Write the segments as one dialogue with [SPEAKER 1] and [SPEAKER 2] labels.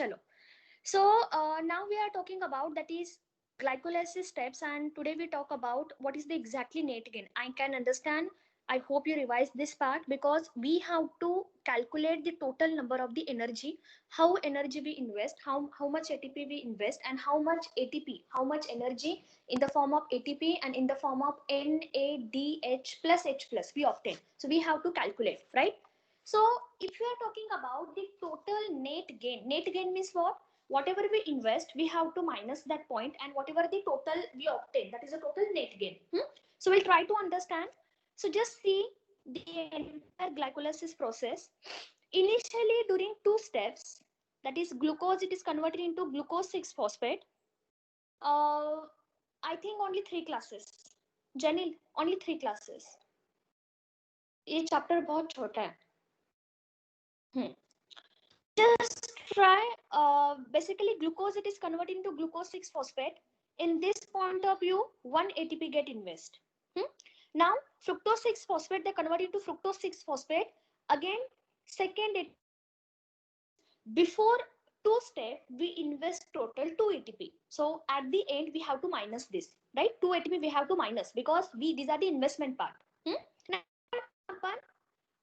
[SPEAKER 1] Chalo. So now we are talking about that is glycolysis steps, and today we talk about what is the exactly net gain. I can understand. I hope you revise this part because we have to calculate the total number of the energy, how energy we invest, how much ATP we invest, and how much ATP, how much energy in the form of ATP and in the form of NADH plus H plus we obtain. So we have to calculate, right? So if you are talking about the total net gain means what? Whatever we invest, we have to minus that point, and whatever the total we obtain, that is a total net gain. So we'll try to understand. So just see the entire glycolysis process. Initially, during two steps, that is glucose, it is converted into glucose 6 phosphate. Uh, I think only three classes. Janil, only three classes. ये chapter बहुत छोटा है. Just try. Basically, glucose, it is converted into glucose 6 phosphate. In this point of view, 1 ATP get invest. Now fructose 6 phosphate, they convert into fructose 6 phosphate. Again, second ATP get invest. Before two step, we invest total 2 ATP. So at the end, we have to minus this, right? 2 ATP we have to minus because these are the investment part. Now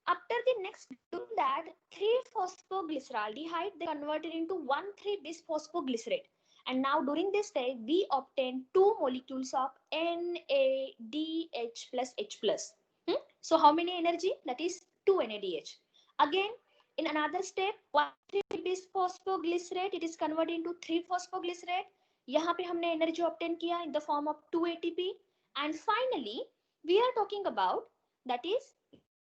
[SPEAKER 1] after the next, doing that, 3-phosphoglyceraldehyde, they converted into 1,3-bisphosphoglycerate. And now during this stage, we obtain two molecules of NADH plus H plus. So how many energy? That is 2 NADH. Again, in another step, 1,3-bisphosphoglycerate, it is converted into 3-phosphoglycerate. यहाँ पे हमने energy obtain किया in the form of 2 ATP. And finally, we are talking about that is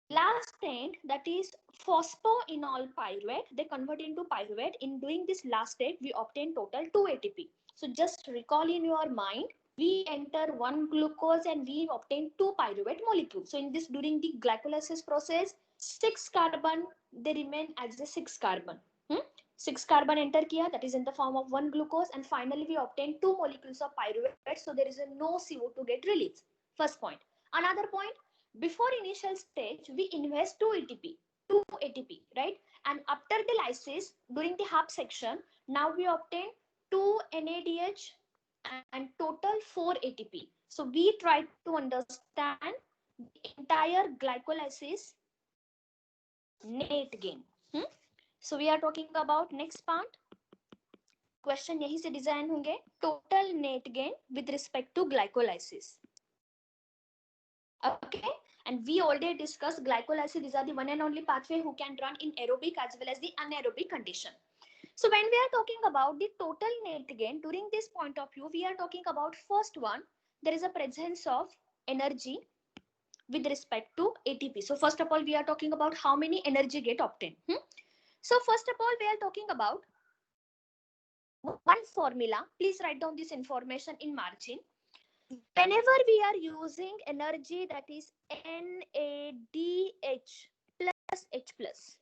[SPEAKER 1] last end, that is phosphoenol pyruvate, they convert into pyruvate. In doing this last step, we obtain total 2 ATP. So just recall in your mind, we enter one glucose and we obtain two pyruvate molecules. So in this, during the glycolysis process, 6 carbon, they remain as a 6 carbon. 6 carbon enter kiya, that is in the form of one glucose, and finally we obtain two molecules of pyruvate. So there is a no CO2 get released. First point. Another point, before initial stage, we invest 2 ATP, right? And after the lysis, during the half section, now we obtain 2 NADH and total 4 ATP. So we try to understand the entire glycolysis net gain. So we are talking about next part. Question यही से design होंगे. Total net gain with respect to glycolysis. Okay, and we already discussed glycolysis. These are the one and only pathway who can run in aerobic as well as the anaerobic condition. So when we are talking about the total net gain, during this point of view, we are talking about first one, there is a presence of energy with respect to ATP. So first of all, we are talking about how many energy get obtained. So first of all, we are talking about one formula. Please write down this information in margin. Whenever we are using energy, that is NADH plus H plus.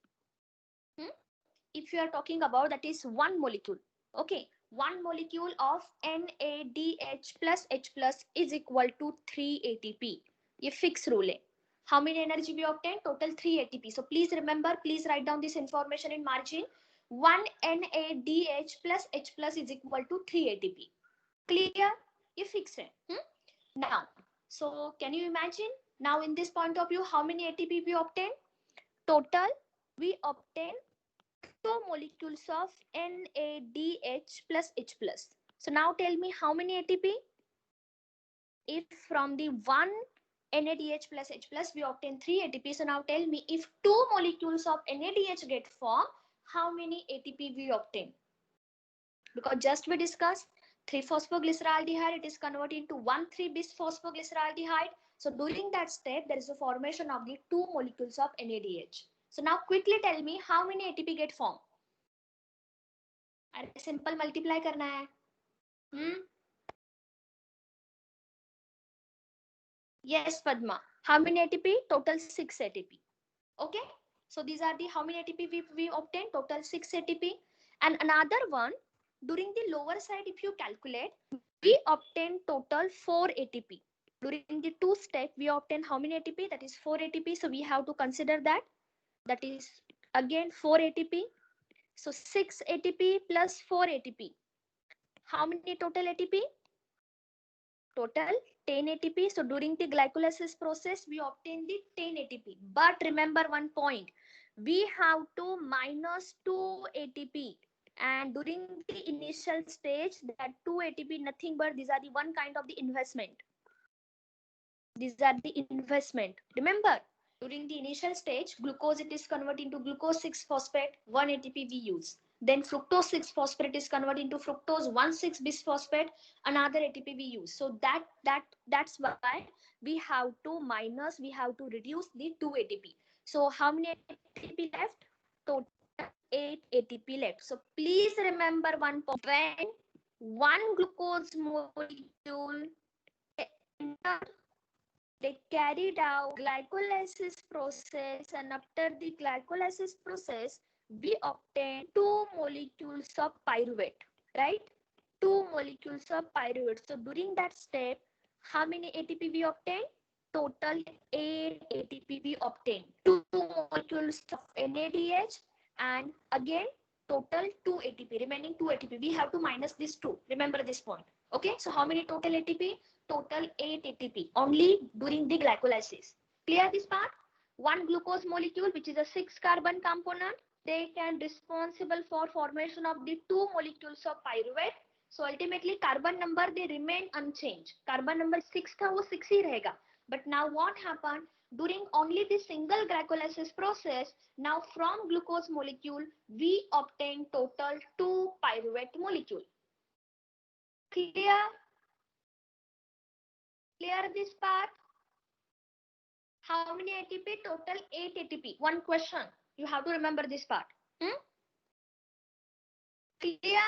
[SPEAKER 1] If you are talking about, that is one molecule. Okay, one molecule of NADH plus H plus is equal to 3 ATP. ये fix rule है. How many energy we obtain? Total 3 ATP. So please remember, please write down this information in margin. 1 NADH plus H plus is equal to 3 ATP. Clear? ये fix है. Now, so can you imagine? Now in this point of view, how many ATP we obtain? Total, we obtain 2 molecules of NADH plus H plus. So now tell me how many ATP? If from the 1 NADH plus H plus we obtain 3 ATP. So now tell me, if 2 molecules of NADH get formed, how many ATP we obtain? Because just we discussed 3-phosphoglyceraldehyde, it is converted into 1,3-bisphosphoglyceraldehyde. So during that step, there is a formation of the 2 molecules of NADH. So now quickly tell me how many ATP get formed. अरे simple multiply करना है. Yes, Padma. How many ATP? Total 6 ATP. Okay. So these are the how many ATP we obtain? Total 6 ATP. And another one, during the lower side, if you calculate, we obtain total 4 ATP. During the two step, we obtain how many ATP? That is 4 ATP. So we have to consider that. That is again 4 ATP. So 6 ATP plus 4 ATP. How many total ATP? Total 10 ATP. So during the glycolysis process, we obtain the 10 ATP. But remember one point, we have to minus 2 ATP. And during the initial stage, that 2 ATP, nothing but these are the one kind of the investment. These are the investment. Remember, during the initial stage, glucose, it is converted into glucose 6-phosphate, 1 ATP we use. Then fructose 6-phosphate is converted into fructose 1,6-bisphosphate, another ATP we use. So that's why we have to minus, we have to reduce the 2 ATP. So how many ATP left? Total 8 ATP left. So please remember one point. When one glucose molecule entered, they carried out glycolysis process, and after the glycolysis process, we obtain 2 molecules of pyruvate, right? 2 molecules of pyruvate. So during that step, how many ATP we obtain? Total 8 ATP we obtain. 2 molecules of NADH, and again total 2 ATP, remaining 2 ATP. We have to minus this 2. Remember this point. Okay, so how many total ATP? Total 8 ATP only during the glycolysis. Clear this part? One glucose molecule, which is a 6 carbon component, they can responsible for formation of the 2 molecules of pyruvate. So ultimately carbon number they remain unchanged. Carbon number 6 था वो 6 ही रहेगा. But now what happened? During only the single glycolysis process, now from glucose molecule we obtain total 2 pyruvate molecule. Clear? Clear this part? How many ATP? Total 8 ATP. One question. You have to remember this part. Clear?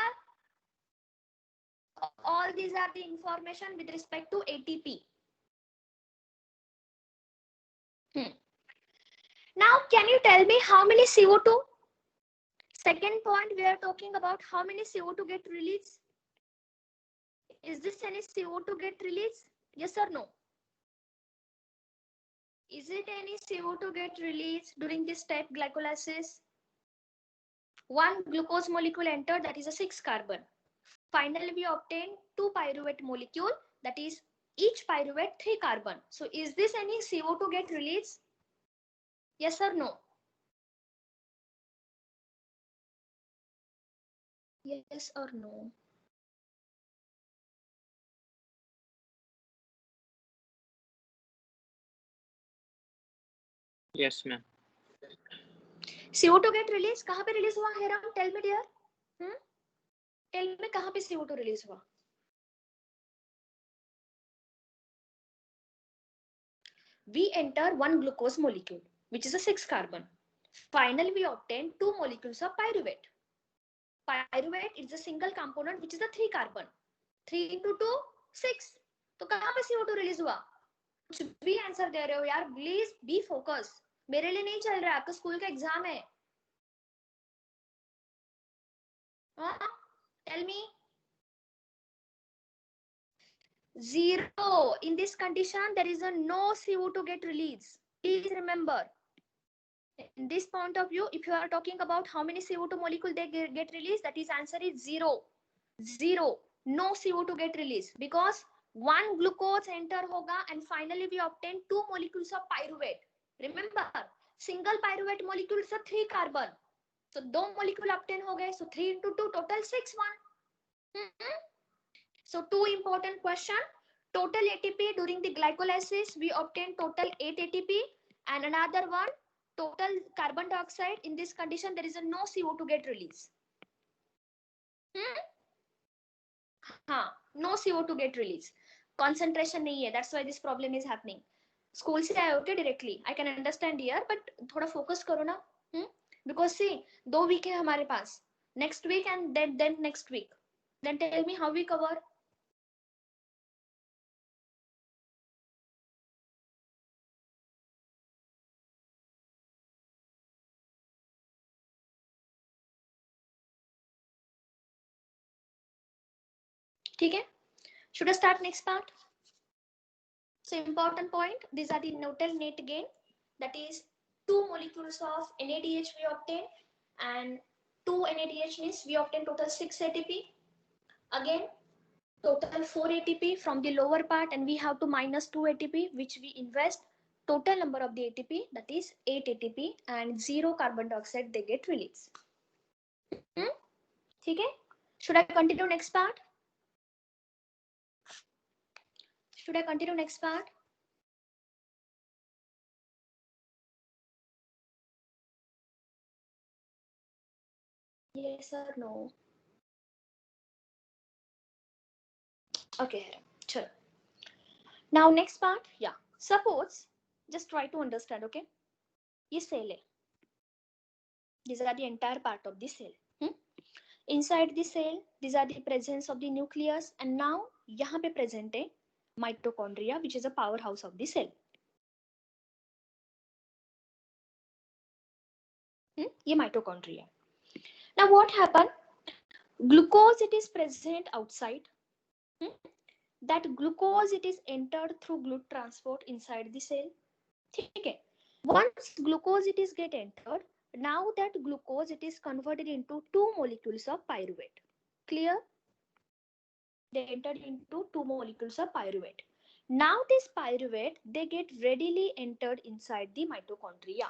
[SPEAKER 1] All these are the information with respect to ATP. Now, can you tell me how many CO2? Second point, we are talking about how many CO2 get released. Is this any CO2 get released? Yes or no? Is it any CO2 get released during this step glycolysis? One glucose molecule entered, that is a 6 carbon. Finally, we obtain 2 pyruvate molecule, that is each pyruvate 3 carbon. So is this any CO2 get released? Yes or no? Yes or no?
[SPEAKER 2] Yes, ma'am.
[SPEAKER 1] CO2 get released. कहाँ पे release हुआ है Ram? Tell me dear. Tell me कहाँ पे CO2 release हुआ? We enter one glucose molecule, which is a 6 carbon. Finally, we obtain 2 molecules of pyruvate. Pyruvate is a single component, which is a 3 carbon. 3 into 2, 6. तो कहाँ पे CO2 release हुआ? कुछ भी answer दे रहे हो यार, प्लीज बी फोकस. मेरे लिए नहीं चल रहा है, आपका स्कूल का एग्जाम है. Tell me. 0. In this condition, there is a no CO2 get released. Please remember. In this point of view, if you are talking about how many CO2 molecule they get released, that is answer is 0. 0. No CO2 get released because one glucose enter hoga and finally we obtain 2 molecules of pyruvate. Remember, single pyruvate molecule is a 3 carbon. So 2 molecule obtain ho gaye. So 3 into 2 total 6 1. So 2 important question. Total ATP during the glycolysis we obtain total 8 ATP, and another one total carbon dioxide. In this condition there is a no CO2 get release. No CO2 get release. Concentration nahi hai, that's why this problem is happening. School se aaye okay directly, I can understand here, but thoda focus karo na. Because see, 2 week hai hamare paas, next week and then next week. Then tell me how we cover. ठीक है? Should I start next part? So important point, these are the total net gain, that is 2 molecules of NADH we obtain and 2 2 NADH means we obtain total 6 ATP. Again, total 4 ATP from the lower part, and we have to minus 2 ATP, which we invest. Total number of the ATP, that is 8 ATP, and 0 carbon dioxide they get released. Okay? Should I continue next part? Should I continue next part? Yes or no? Okay, sure. Now next part, yeah. Suppose, just try to understand, okay? This cell hai. These are the entire part of the cell. Inside the cell, these are the presence of the nucleus, and now यहाँ पे present है mitochondria, which is a powerhouse of the cell. ये mitochondria. Now what happened? Glucose, it is present outside. That glucose, it is entered through glut transport inside the cell. Okay. Once glucose it is get entered, now that glucose it is converted into 2 molecules of pyruvate. Clear? They entered into 2 molecules of pyruvate. Now this pyruvate, they get readily entered inside the mitochondria,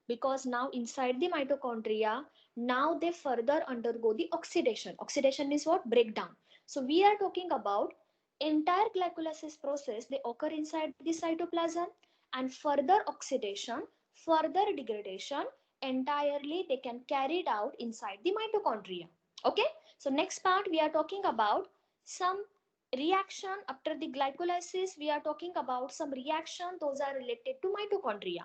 [SPEAKER 1] because now inside the mitochondria, now they further undergo the oxidation. Oxidation is what? Breakdown. So we are talking about entire glycolysis process, they occur inside the cytoplasm, and further oxidation, further degradation, entirely they can carried out inside the mitochondria. Okay, so next part we are talking about some reaction after the glycolysis. We are talking about some reaction, those are related to mitochondria.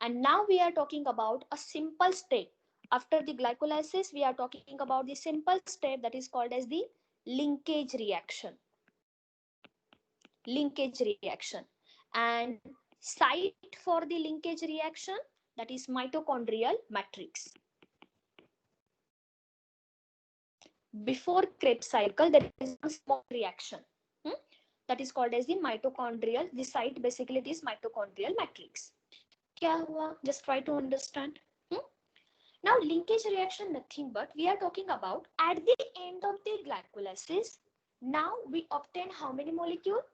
[SPEAKER 1] And now we are talking about a simple step after the glycolysis. We are talking about the simple step that is called as the linkage reaction. Linkage reaction, and site for the linkage reaction, that is mitochondrial matrix. Before Krebs cycle, there is a small reaction that is called as the mitochondrial. The site basically it is mitochondrial matrix. Kya hua? Just try to understand. Now linkage reaction, nothing but we are talking about at the end of the glycolysis. Now we obtain how many molecules?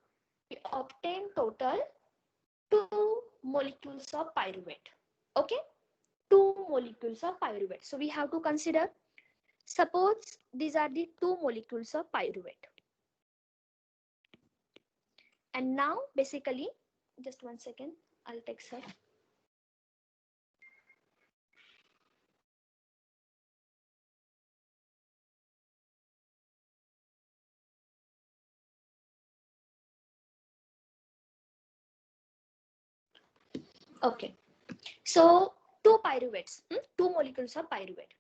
[SPEAKER 1] We obtain total 2 molecules of pyruvate. Okay, 2 molecules of pyruvate. So we have to consider, suppose these are the 2 molecules of pyruvate. And now basically, just 1 second, I'll take some. Okay, so 2 pyruvates, 2 molecules of pyruvate.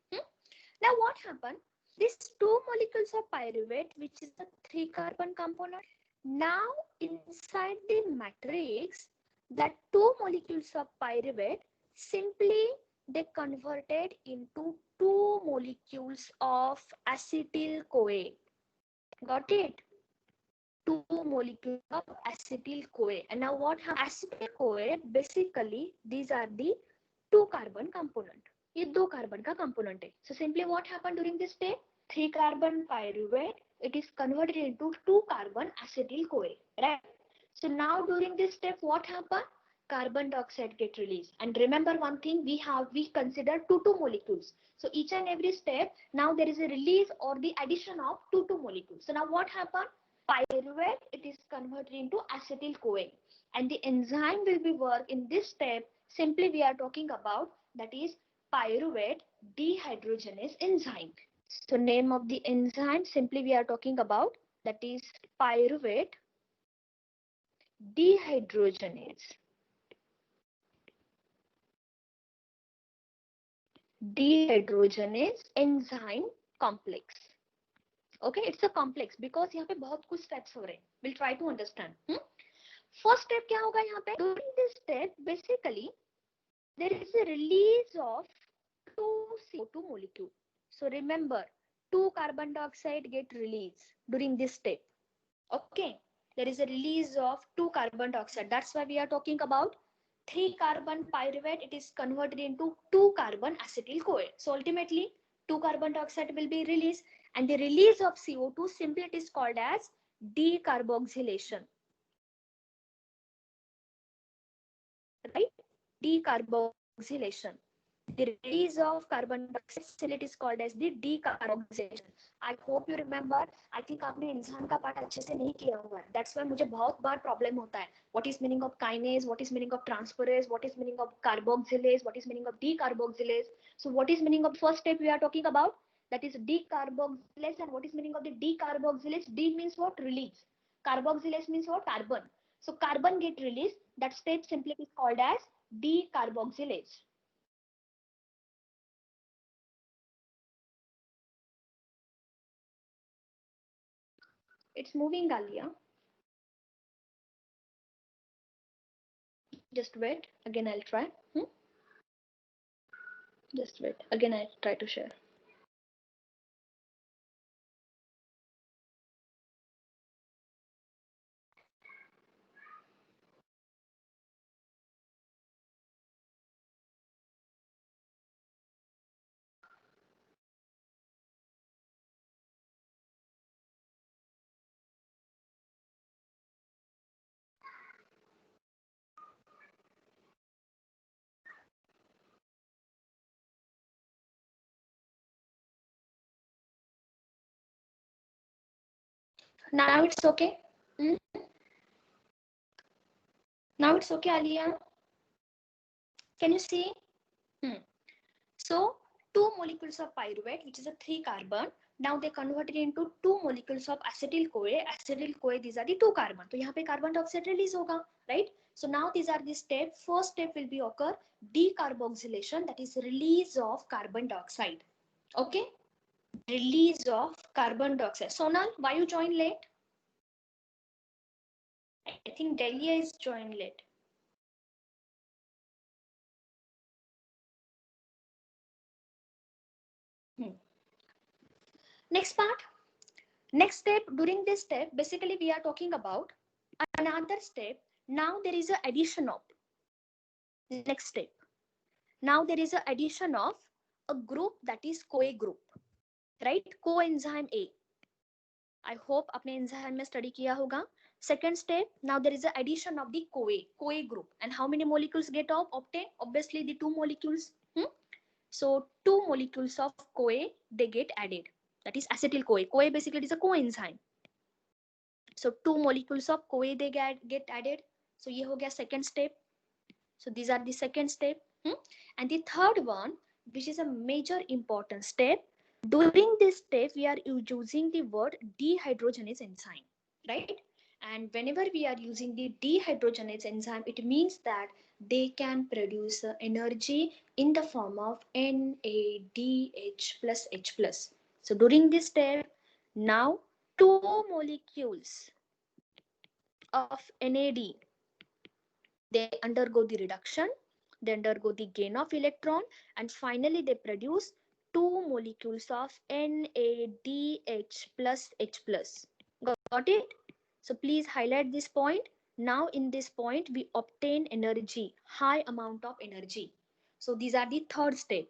[SPEAKER 1] Now what happened? These 2 molecules of pyruvate, which is a 3 carbon component, now inside the matrix, that 2 molecules of pyruvate simply they converted into 2 molecules of acetyl CoA. Got it? 2 molecules of acetyl CoA. And now what happens? Acetyl CoA, basically these are the 2 carbon component. ये 2 carbon का component है. So simply what happened during this step? 3 carbon pyruvate, it is converted into 2 carbon acetyl CoA, right? So now during this step, what happened? Carbon dioxide get released. And remember one thing, we consider 2 molecules. So each and every step, now there is a release or the addition of 2 molecules. So now what happened? Pyruvate, it is converted into acetyl CoA. And the enzyme will be work in this step. Simply we are talking about, that is pyruvate dehydrogenase enzyme. So name of the enzyme, simply we are talking about, that is pyruvate dehydrogenase. Dehydrogenase enzyme complex. Okay, it's a complex because यहाँ पे बहुत कुछ steps हो रहे हैं. We'll try to understand. First step क्या होगा यहाँ पे? During this step, basically there is a release of 2 CO2 molecule. So remember, 2 carbon dioxide get released during this step. Okay, there is a release of 2 carbon dioxide. That's why we are talking about 3 carbon pyruvate. It is converted into 2 carbon acetyl CoA. So ultimately 2 carbon dioxide will be released, and the release of CO2 simply it is called as decarboxylation, right? Decarboxylation. The release of carbon dioxide cell it is called as the decarboxylation. I hope you remember. I think आपने इंसान का part अच्छे से नहीं किया हुआ है. That's why मुझे बहुत बार प्रॉब्लम होता है. What is meaning of kinase? What is meaning of transferase? What is meaning of carboxylase? What is meaning of decarboxylase? So what is meaning of first step we are talking about? That is decarboxylase. And what is meaning of the decarboxylase? D means what? Release. Carboxylase means what? Carbon. So carbon get released. That step simply is called as decarboxylase. It's moving, Alia. Just wait. Again, I'll try. Just wait. Again, I'll try to share. Now it's okay. Now it's okay, Alia. Can you see? So, 2 molecules of pyruvate, which is a 3 carbon, now they converted into 2 molecules of acetyl CoA. Acetyl CoA, these are the 2 carbon. So, यहाँ पे carbon dioxide release होगा, right? So, now these are the steps. First step will be occur decarboxylation, that is release of carbon dioxide. Okay? Release of carbon dioxide. Sonal, why you join late? I think Delia is joined late. Next part. Next step, during this step, basically we are talking about another step. Now there is an addition of next step. Now there is an addition of a group that is CoA group, right? Coenzyme A. I hope आपने enzyme में study किया होगा. Second step, now there is an addition of the CoA group. And how many molecules get obtained? Obviously the 2 molecules. So 2 molecules of CoA, they get added. That is acetyl CoA. CoA basically is a coenzyme. So 2 molecules of CoA they get added. So ये हो गया second step. So these are the second step. And the third one, which is a major important step. During this step, we are using the word dehydrogenase enzyme, right? And whenever we are using the dehydrogenase enzyme, it means that they can produce energy in the form of NADH plus H plus. So during this step, now 2 molecules of NAD, they undergo the reduction, they undergo the gain of electron, and finally they produce 2 molecules of NADH plus H plus. Got it? So please highlight this point. Now in this point we obtain energy, high amount of energy. So these are the third step.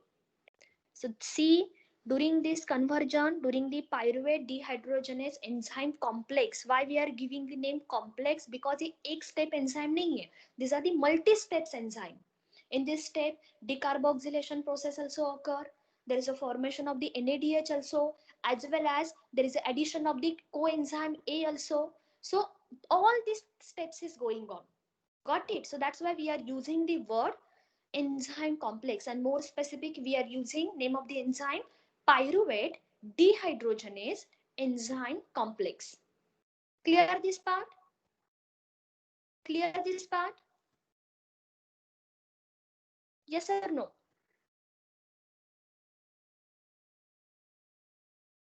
[SPEAKER 1] So see, during this conversion, during the pyruvate dehydrogenase enzyme complex, why we are giving the name complex? Because ये एक step enzyme नहीं है. These are the multi-steps enzyme. In this step, decarboxylation process also occur. There is a formation of the NADH also, as well as there is addition of the coenzyme A also. So all these steps is going on. Got it? So that's why we are using the word enzyme complex, and more specific we are using name of the enzyme pyruvate dehydrogenase enzyme complex. Clear this part? Clear this part? Yes or no?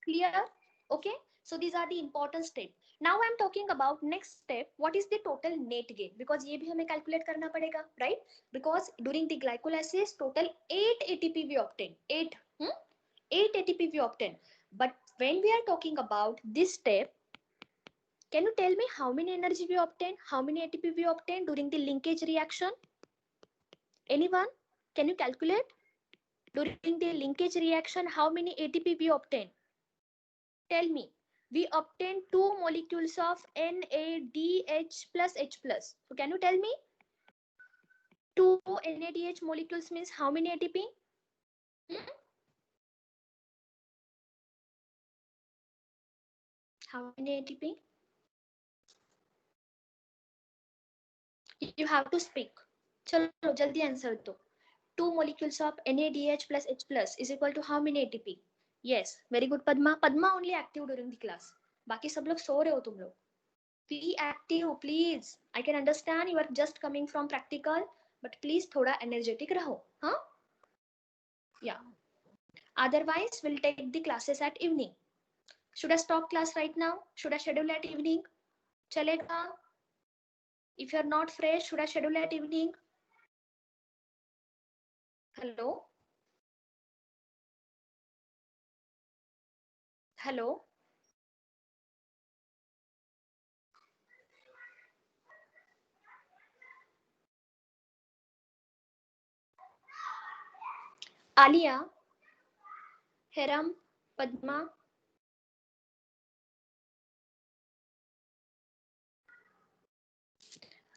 [SPEAKER 1] Clear? Okay, so these are the important steps. Now I'm talking about next step. What is the total net gain? Because ये भी हमें calculate करना पड़ेगा, right? Because during the glycolysis, total 8 ATP we obtain. 8 ATP we obtain. But when we are talking about this step, can you tell me how many energy we obtain? How many ATP we obtain during the linkage reaction? Anyone? Can you calculate? During the linkage reaction, how many ATP we obtain? Tell me. We obtain 2 molecules of NADH plus H plus. So can you tell me? 2 NADH molecules means how many ATP? Hmm? How many ATP? You have to speak. Chalo, jaldi answer do. 2 molecules of NADH plus H plus is equal to how many ATP? Yes, very good Padma. Padma only active during the class. बाकी सब लोग सो रहे हो तुम लोग. Be active, please. I can understand you are just coming from practical, but please थोड़ा energetic रहो, हाँ? Yeah. Otherwise, we'll take the classes at evening. Should I stop class right now? Should I schedule at evening? चलेगा? If you're not fresh, should I schedule at evening? Hello? Hello? Alia, Hiram, Padma.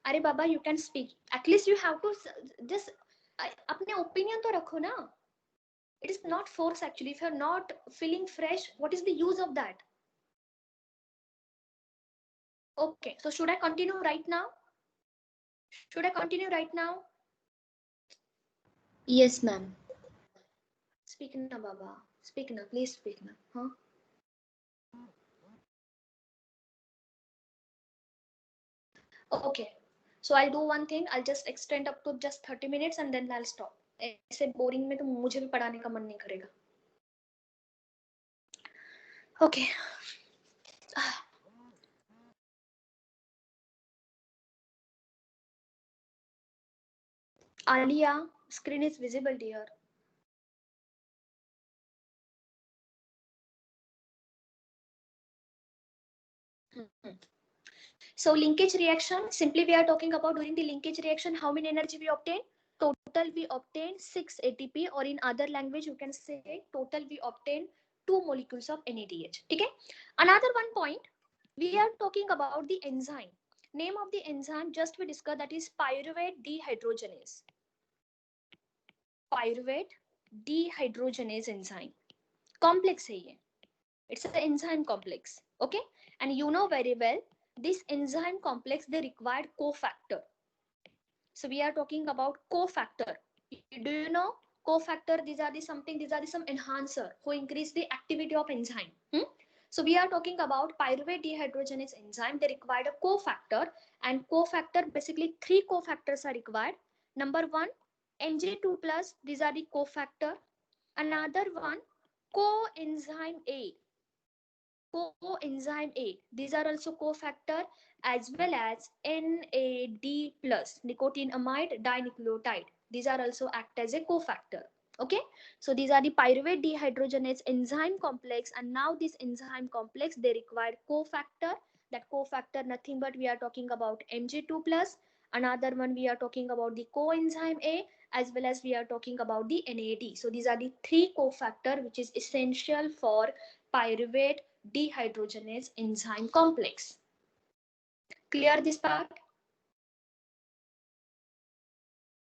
[SPEAKER 1] अरे बाबा, you can speak. At least you have to just अपने opinion तो रखो ना. It is not force actually. If you're not feeling fresh, what is the use of that? Okay, so should I continue right now? Should I continue right now?
[SPEAKER 2] Yes, ma'am.
[SPEAKER 1] Speak na, Baba. Speak na, please speak na. Huh? Okay, so I'll do one thing. I'll just extend up to just 30 minutes and then I'll stop. ऐसे boring में तो मुझे भी पढ़ाने का मन नहीं करेगा. Okay. Alia, screen is visible, dear. So linkage reaction, simply we are talking about during the linkage reaction, how many energy we obtain? Total we obtain 6 ATP, or in other language you can say total we obtain 2 molecules of NADH. Okay. Another one point, we are talking about the enzyme. Name of the enzyme just we discussed, that is pyruvate dehydrogenase. Pyruvate dehydrogenase enzyme. Complex hai ye. It's an enzyme complex. Okay. And you know very well, this enzyme complex, they required cofactor. So we are talking about cofactor. Do you know cofactor? These are the some enhancer who increase the activity of enzyme. So we are talking about pyruvate dehydrogenase enzyme. They required a cofactor, and cofactor, basically 3 cofactors are required. Number 1, Mg2 plus. These are the cofactor. Another one, coenzyme A. Coenzyme A. These are also cofactor, as well as NAD plus, nicotinamide dinucleotide. These are also act as a cofactor. Okay, so these are the pyruvate dehydrogenase enzyme complex, and now this enzyme complex, they require cofactor. That cofactor nothing but we are talking about Mg2 plus. Another one we are talking about the coenzyme A, as well as we are talking about the NAD. So these are the 3 cofactor which is essential for pyruvate dehydrogenase enzyme complex. Clear this part?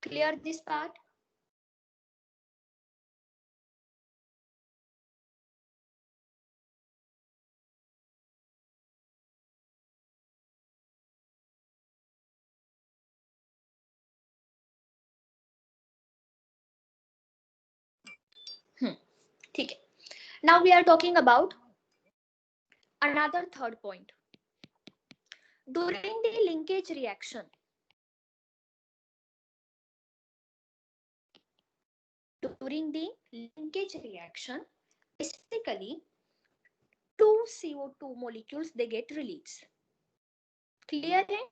[SPEAKER 1] Clear this part? ठीक है. Now we are talking about another third point. During the linkage reaction, basically 2 CO2 molecules they get released. Clear hai?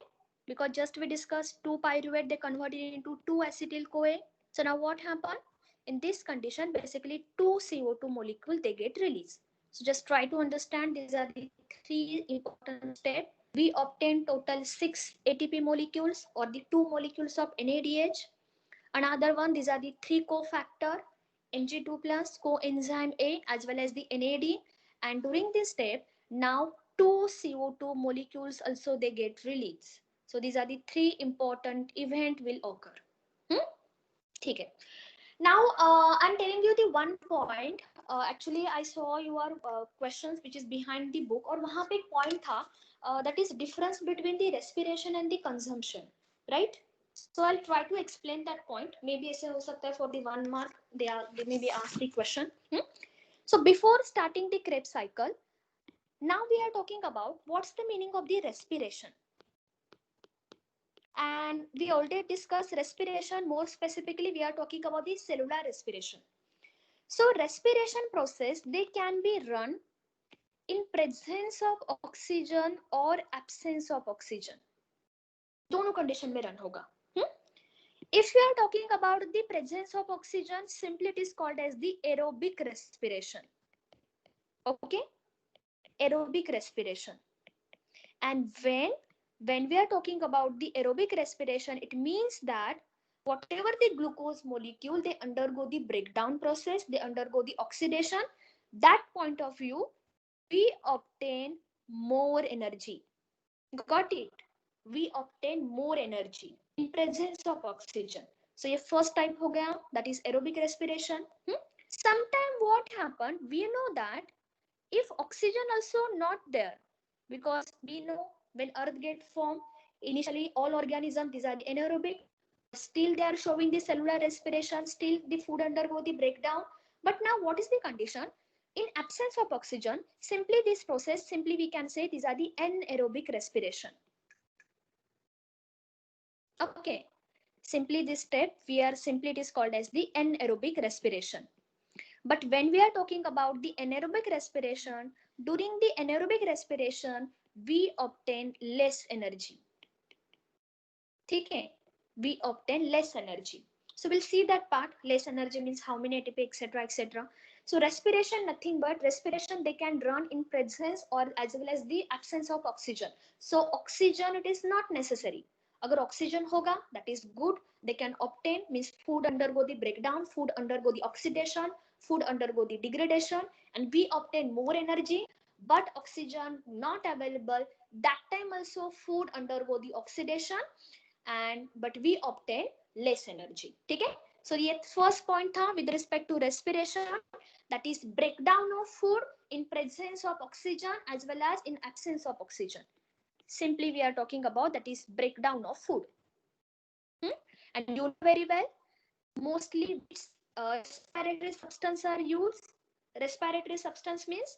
[SPEAKER 1] Because just we discussed 2 pyruvate, they converted into 2 acetyl CoA. So now what happened? In this condition, basically 2 CO2 molecule they get released. So just try to understand, these are the 3 important steps. We obtain total 6 ATP molecules, or the 2 molecules of NADH. Another one, these are the 3 cofactor, Mg2 plus coenzyme A as well as the NAD, and during this step now two CO2 molecules also they get released. So these are the three important event will occur. ठीक है. Now I'm telling you the one point. Actually I saw your questions which is behind the book, और वहाँ पे एक point था that is difference between the respiration and the consumption, right? So I'll try to explain that point. Maybe ऐसे हो सकता है for the 1 mark they maybe ask the question. So before starting the Krebs cycle, now we are talking about what's the meaning of the respiration. And we already discussed respiration. More specifically, we are talking about the cellular respiration. So respiration process, they can be run in presence of oxygen or absence of oxygen. दोनों condition में run होगा. If we are talking about the presence of oxygen, simply it is called as the aerobic respiration. Okay, aerobic respiration. And when we are talking about the aerobic respiration, it means that whatever the glucose molecule, they undergo the breakdown process, they undergo the oxidation. That point of view, we obtain more energy. Got it? We obtain more energy in presence of oxygen. So ये first type हो गया, that is aerobic respiration. Sometime what happened, we know that if oxygen also not there, because we know when earth get formed, initially all organisms, these are the anaerobic, still they are showing the cellular respiration, still the food undergo the breakdown. But now what is the condition? In absence of oxygen, simply this process, simply we can say these are the anaerobic respiration. Okay, simply this step, we are simply it is called as the anaerobic respiration. But when we are talking about the anaerobic respiration, during the anaerobic respiration, we obtain less energy. Okay, we obtain less energy. So we'll see that part. Less energy means how many ATP, etc., etc. So respiration, nothing but respiration, they can run in presence or as well as the absence of oxygen. So oxygen, it is not necessary. अगर oxygen होगा, that is good. They can obtain, means food undergo the breakdown, food undergo the oxidation, food undergo the degradation, and we obtain more energy. But oxygen not available, that time also food undergo the oxidation, and but we obtain less energy. ठीक है? So ये first point था with respect to respiration, that is breakdown of food in presence of oxygen as well as in absence of oxygen. Simply we are talking about that is breakdown of food. And you know very well, mostly respiratory substance are used. Respiratory substance means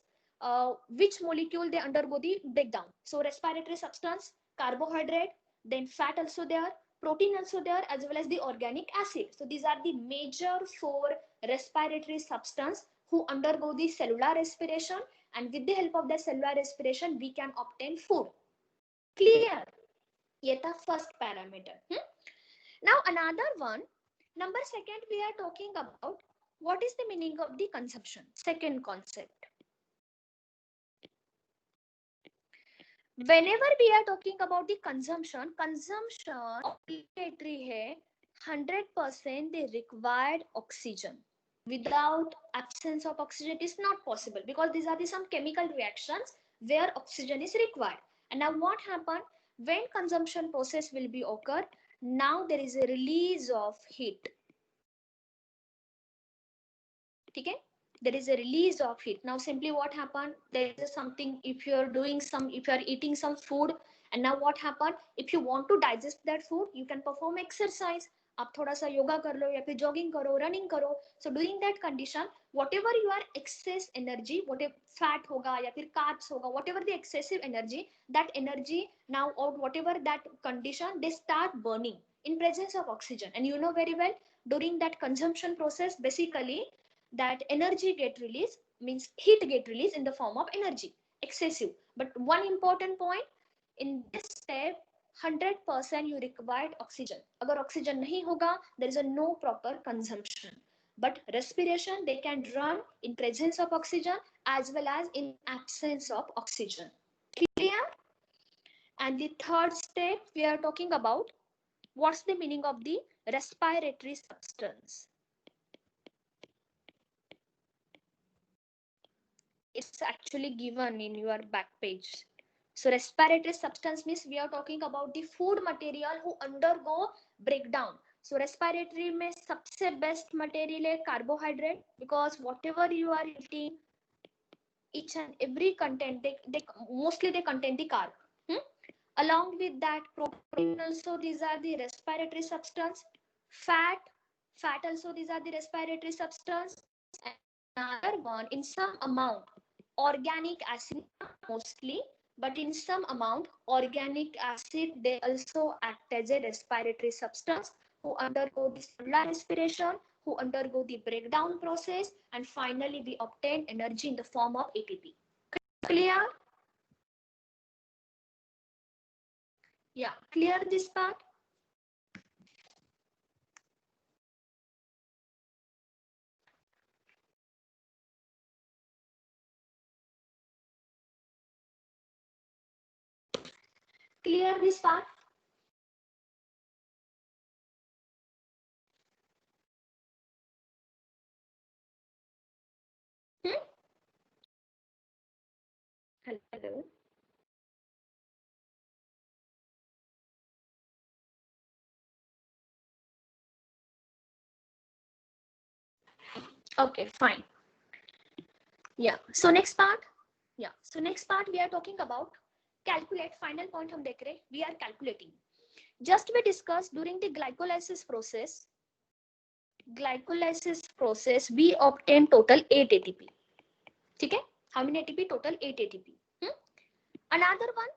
[SPEAKER 1] which molecule they undergo the breakdown. So respiratory substance, carbohydrate, then fat also there, protein also there, as well as the organic acid. So these are the major four respiratory substance who undergo the cellular respiration, and with the help of the cellular respiration we can obtain food. Clear? Ye tha first parameter. Now another one, number second, we are talking about what is the meaning of the consumption. Second concept. Whenever we are talking about the consumption obligatory hai, 100% the required oxygen. Without absence of oxygen, it is not possible, because these are the some chemical reactions where oxygen is required. And now what happened when consumption process will be occur? Now there is a release of heat. Okay, there is a release of heat. Now simply what happened, there is something, if you are eating some food, and now what happened, if you want to digest that food, you can perform exercise. आप थोड़ा सा योगा कर लो या फिर jogging करो, running करो. So during that condition, whatever your excess energy, whatever fat होगा या फिर carbs होगा, whatever the excessive energy, that energy now, or whatever that condition, they start burning in presence of oxygen. And you know very well, during that consumption process, basically that energy get released, means heat get released in the form of energy, excessive. But one important point, in this step 100% you required oxygen. Agar oxygen nahi hoga, there is a no proper consumption. But respiration, they can run in presence of oxygen as well as in absence of oxygen. Clear? And the third step we are talking about, what's the meaning of the respiratory substance. it's actually given in your back page. So respiratory substance means we are talking about the food material who undergo breakdown. So respiratory में सबसे best material है carbohydrate, because whatever you are eating, each and every content, they mostly they contain the carb. Along with that, protein also, these are the respiratory substance. Fat also, these are the respiratory substance. And another one, in some amount, organic acid mostly, but in some amount, organic acid, they also act as a respiratory substance who undergo the cellular respiration, who undergo the breakdown process, and finally we obtain energy in the form of ATP. Clear? Yeah, clear this part? Clear this part? Hello. Okay, fine. Yeah. So next part. Yeah. So next part we are talking about calculate. Final point हम देख रहे. We are calculating. Just we discussed during the glycolysis process. Glycolysis process we obtain total 8 ATP. ठीक है? How many ATP? Total 8 ATP. Another one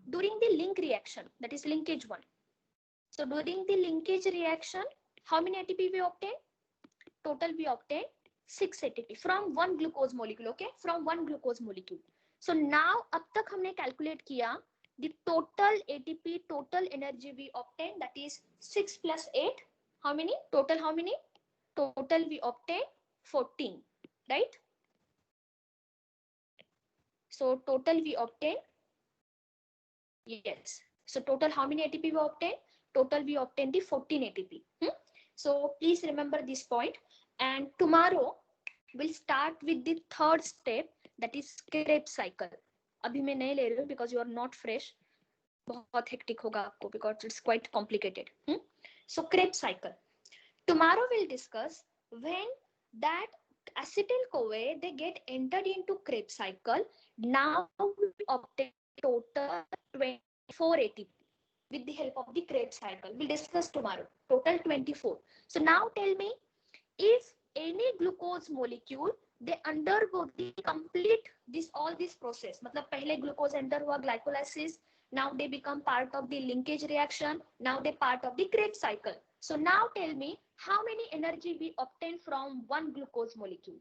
[SPEAKER 1] during the link reaction, that is linkage one. So during the linkage reaction, how many ATP we obtain? Total we obtain 6 ATP from one glucose molecule. Okay, from one glucose molecule. So now अब तक हमने calculate किया the total ATP, total energy we obtain, that is 6 plus 8. How many? Total how many? Total we obtain 14, right? So total we obtain, yes. So total how many ATP we obtain? Total we obtain the 14 ATP. So please remember this point. And tomorrow we'll start with the third step, that is Krebs cycle. अभी मैं नहीं ले रही हूँ because you are not fresh. बहुत hectic होगा आपको because it's quite complicated. So Krebs cycle. Tomorrow we'll discuss when that acetyl-CoA they get entered into Krebs cycle. Now we obtain total 24 ATP with the help of the Krebs cycle. We'll discuss tomorrow. Total 24. So now tell me, if any glucose molecule they undergo the complete this all this process, मतलब पहले glucose enter हुआ glycolysis, now they become part of the linkage reaction, now they part of the Krebs cycle. So now tell me how many energy we obtain from one glucose molecule.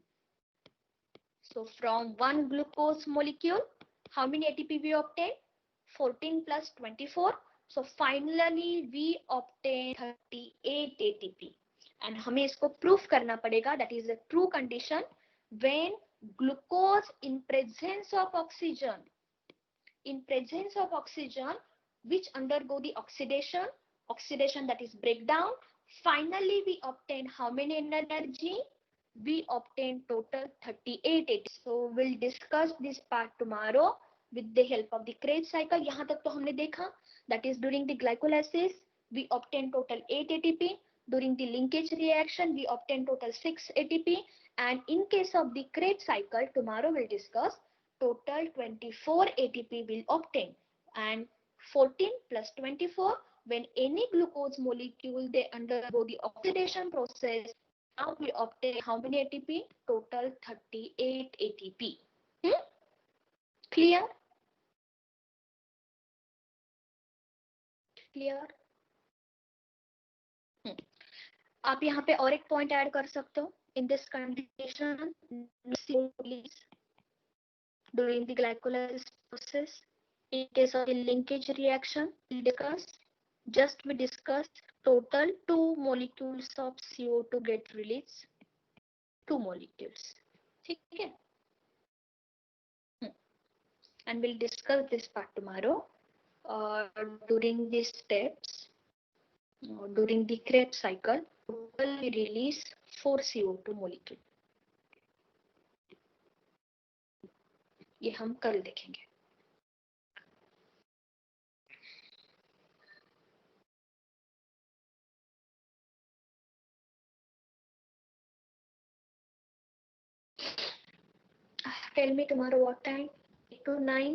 [SPEAKER 1] So from one glucose molecule, how many ATP we obtain? 14 plus 24. So finally we obtain 38 ATP. And हमें इसको proof करना पड़ेगा, that is a true condition when glucose in presence of oxygen which undergo the oxidation, that is breakdown, finally we obtain how many energy? We obtain total 38 ATP. So we'll discuss this part tomorrow with the help of the Krebs cycle. यहाँ तक तो हमने देखा, that is during the glycolysis we obtain total 8 ATP. During the linkage reaction we obtain total 6 ATP, and in case of the Krebs cycle tomorrow we'll discuss total 24 ATP will obtain, and 14 plus 24, when any glucose molecule they undergo the oxidation process, now we obtain how many ATP? Total 38 ATP. Clear? Clear? आप यहाँ पे और एक point add कर सकते हो. In this condition, during the glycolysis process, in case of the linkage reaction, we discuss total 2 molecules of CO2 get released. 2 molecules. ठीक है? And we'll discuss this part tomorrow. During these steps, during the Krebs cycle, we release 4 CO2 molecules. ये हम कल देखेंगे। Tell me tomorrow what time? 8 to 9?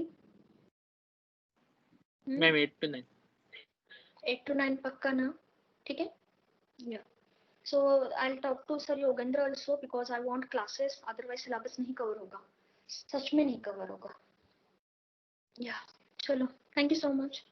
[SPEAKER 2] Ma'am 8 to 9.
[SPEAKER 1] 8 to 9 पक्का ना? ठीक है? Yeah. So I'll talk to Sir Yogendra also because I want classes. Otherwise syllabus नहीं cover होगा. सच में नहीं cover होगा. Yeah. चलो. Thank you so much.